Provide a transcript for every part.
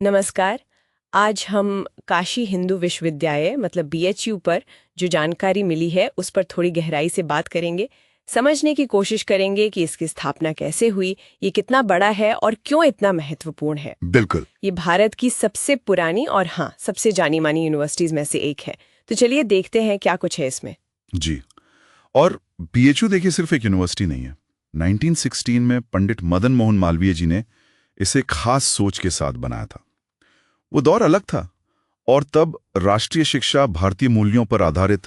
नमस्कार। आज हम काशी हिंदू विश्वविद्यालय मतलब बीएचयू पर जो जानकारी मिली है उस पर थोड़ी गहराई से बात करेंगे। समझने की कोशिश करेंगे कि इसकी स्थापना कैसे हुई, ये कितना बड़ा है और क्यों इतना महत्वपूर्ण है। बिल्कुल। ये भारत की सबसे पुरानी और हाँ सबसे जानी मानी यूनिवर्सिटीज में से एक है। तो चलिए देखते हैं क्या कुछ है इसमें। जी। और बीएचयू देखिए सिर्फ एक यूनिवर्सिटी नहीं है। 1916 में पंडित मदन मोहन मालवीय जी ने इसे खास सोच के साथ बनाया था। वो दौर अलग था और तब राष्ट्रीय शिक्षा, भारतीय मूल्यों पर आधारित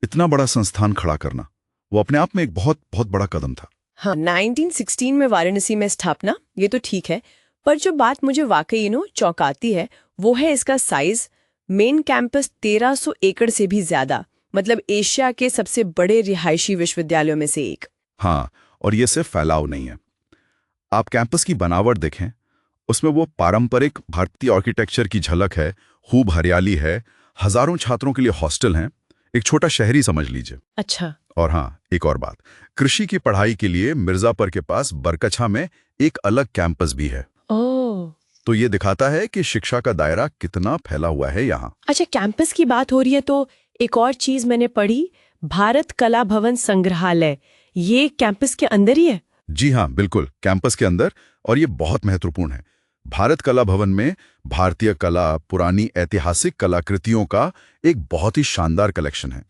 इतना बड़ा संस्थान खड़ा करना वो अपने आप में एक बहुत बहुत बड़ा कदम था। हाँ, 1916 में वाराणसी में स्थापना, ये तो ठीक है, पर जो बात मुझे वाकई चौंकाती है वो है इसका साइज। मेन कैंपस 1300 एकड़ से भी ज्यादा, मतलब एशिया के सबसे बड़े रिहायशी विश्वविद्यालयों में से एक। हाँ, और ये सिर्फ फैलाव नहीं है। आप कैंपस की बनावट देखें, उसमें वो पारंपरिक भारतीय आर्किटेक्चर की झलक है, खूब हरियाली है, हजारों छात्रों के लिए हॉस्टल हैं, एक छोटा शहरी समझ लीजिए। अच्छा। और हाँ, एक और बात, कृषि की पढ़ाई के लिए मिर्जापुर के पास बरकछा में एक अलग कैंपस भी है। ओह। तो ये दिखाता है कि शिक्षा का दायरा कितना फैला हुआ है यहाँ। अच्छा, कैंपस की बात हो रही है तो एक और चीज मैंने पढ़ी, भारत कला भवन संग्रहालय, ये कैंपस के अंदर ही है। जी हाँ, बिल्कुल, कैंपस के अंदर, और ये बहुत महत्वपूर्ण है। भारत कला भवन में भारतीय कला, पुरानी ऐतिहासिक कलाकृतियों का एक बहुत ही शानदार कलेक्शन है।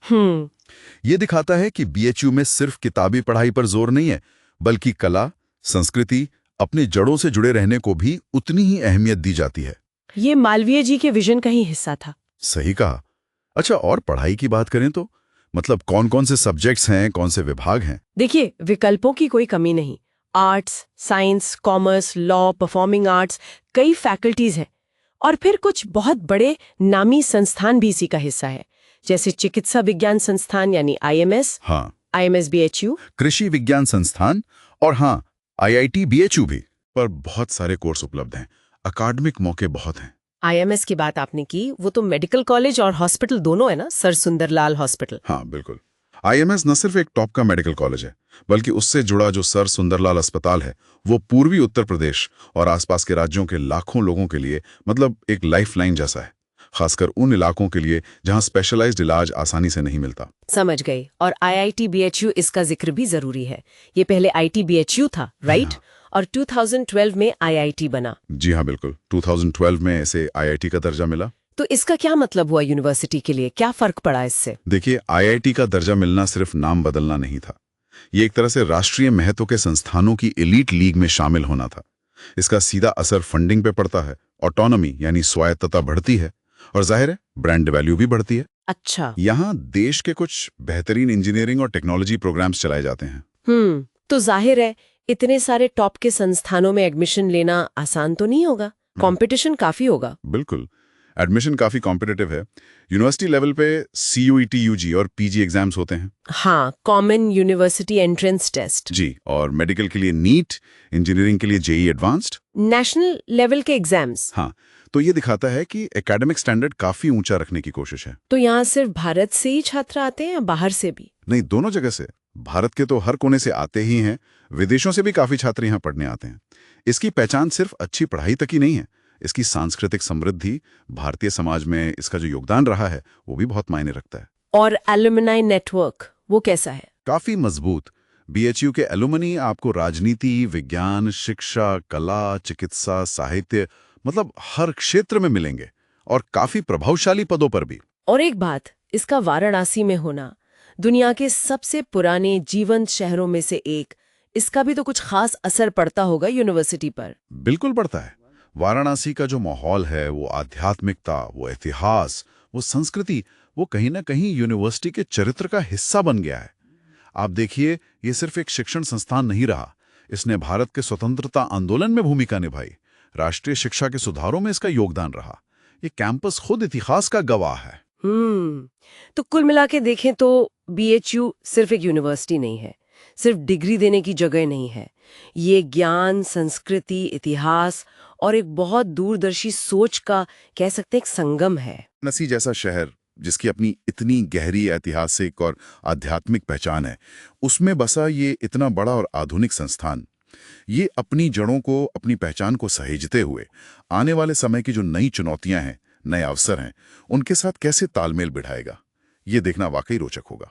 ये दिखाता है कि बीएचयू में सिर्फ किताबी पढ़ाई पर जोर नहीं है, बल्कि कला, संस्कृति, अपनी जड़ों से जुड़े रहने को भी उतनी ही अहमियत दी जाती है। ये मालवीय जी के विजन का ही हिस्सा था। सही कहा। अच्छा, और पढ़ाई की बात करें तो मतलब कौन कौन से सब्जेक्ट्स हैं, कौन से विभाग हैं? देखिए, विकल्पों की कोई कमी नहीं। Arts, science, commerce, law, performing arts, कई फैकल्टीज हैं। और फिर कुछ बहुत बड़े नामी संस्थान भी इसी का हिस्सा है, जैसे चिकित्सा विज्ञान संस्थान यानी आईएमएस, हाँ, आईएमएस बीएचयू, कृषि विज्ञान संस्थान, और हाँ, आईआईटी बीएचयू भी। पर बहुत सारे कोर्स उपलब्ध हैं, अकादमिक मौके बहुत हैं। आईएमएस की बात आपने की, वो तो मेडिकल कॉलेज और हॉस्पिटल दोनों है ना, सर सुंदरलाल हॉस्पिटल। हाँ, बिल्कुल। आईएमएस न सिर्फ एक टॉप का मेडिकल कॉलेज है, बल्कि उससे जुड़ा जो सर सुंदरलाल अस्पताल है, वो पूर्वी उत्तर प्रदेश और आसपास के राज्यों के लाखों लोगों के लिए मतलब एक लाइफलाइन जैसा है, खासकर उन इलाकों के लिए जहां स्पेशलाइज्ड इलाज आसानी से नहीं मिलता। समझ गई। और आईआईटी बीएचयू, इसका जिक्र भी जरूरी है। ये पहले आईटी बीएचयू था, राइट? और 2012 में आईआईटी बना। जी हाँ, बिल्कुल। 2012 में इसे आईआईटी का दर्जा मिला। तो इसका क्या मतलब हुआ यूनिवर्सिटी के लिए, क्या फर्क पड़ा इससे? देखिए, आईआईटी का दर्जा मिलना सिर्फ नाम बदलना नहीं था, ये एक तरह से राष्ट्रीय महत्व के संस्थानों की एलीट लीग में शामिल होना था। इसका सीधा असर फंडिंग पे पड़ता है, ऑटोनॉमी यानी स्वायत्तता बढ़ती है, और जाहिर है ब्रांड वैल्यू भी बढ़ती है। अच्छा। यहाँ देश के कुछ बेहतरीन इंजीनियरिंग और टेक्नोलॉजी प्रोग्राम्स चलाए जाते हैं। तो जाहिर है इतने सारे टॉप के संस्थानों में एडमिशन लेना आसान तो नहीं होगा, कंपटीशन काफी होगा। बिल्कुल, एडमिशन काफी कॉम्पिटिटिव है। यूनिवर्सिटी लेवल पे सीयूईटी, यूजी और पीजी एग्जाम्स होते हैं। हाँ, कॉमन यूनिवर्सिटी एंट्रेंस टेस्ट। जी, और मेडिकल के लिए नीट, इंजीनियरिंग के लिए जेई एडवांस्ड, नेशनल लेवल के एग्जाम्स। हाँ। तो ये दिखाता है कि एकेडमिक स्टैंडर्ड काफी ऊंचा रखने की कोशिश है। तो यहाँ सिर्फ भारत से ही छात्र आते हैं या बाहर से भी? नहीं, दोनों जगह से। भारत के तो हर कोने से आते ही हैं, विदेशों से भी काफी छात्र यहाँ पढ़ने आते हैं। इसकी पहचान सिर्फ अच्छी पढ़ाई तक ही नहीं है, इसकी सांस्कृतिक समृद्धि, भारतीय समाज में इसका जो योगदान रहा है वो भी बहुत मायने रखता है। और एलुमनाई नेटवर्क वो कैसा है? काफी मजबूत। बीएचयू के एलुमनी आपको राजनीति, विज्ञान, शिक्षा, कला, चिकित्सा, साहित्य, मतलब हर क्षेत्र में मिलेंगे, और काफी प्रभावशाली पदों पर भी। और एक बात, इसका वाराणसी में होना, दुनिया के सबसे पुराने जीवंत शहरों में से एक, इसका भी तो कुछ खास असर पड़ता होगा यूनिवर्सिटी पर। बिल्कुल पड़ता है। वाराणसी का जो माहौल है, वो आध्यात्मिकता, वो इतिहास, वो संस्कृति, वो कहीं ना कहीं यूनिवर्सिटी के चरित्र का हिस्सा बन गया है। आप देखिए, ये सिर्फ एक शिक्षण संस्थान नहीं रहा, इसने भारत के स्वतंत्रता आंदोलन में भूमिका निभाई, राष्ट्रीय शिक्षा के सुधारों में इसका योगदान रहा। ये कैंपस खुद इतिहास का गवाह है। तो कुल मिला के देखें तो बीएचयू सिर्फ एक यूनिवर्सिटी नहीं है, सिर्फ डिग्री देने की जगह नहीं है। ये ज्ञान, संस्कृति, इतिहास और एक बहुत दूरदर्शी सोच का, कह सकते हैं, एक संगम है। नसी जैसा शहर, जिसकी अपनी इतनी गहरी ऐतिहासिक और आध्यात्मिक पहचान है, उसमें बसा ये इतना बड़ा और आधुनिक संस्थान, ये अपनी जड़ों को, अपनी पहचान को सहेजते हुए आने वाले समय की जो नई चुनौतियां हैं, नए अवसर हैं, उनके साथ कैसे तालमेल बिठाएगा, ये देखना वाकई रोचक होगा।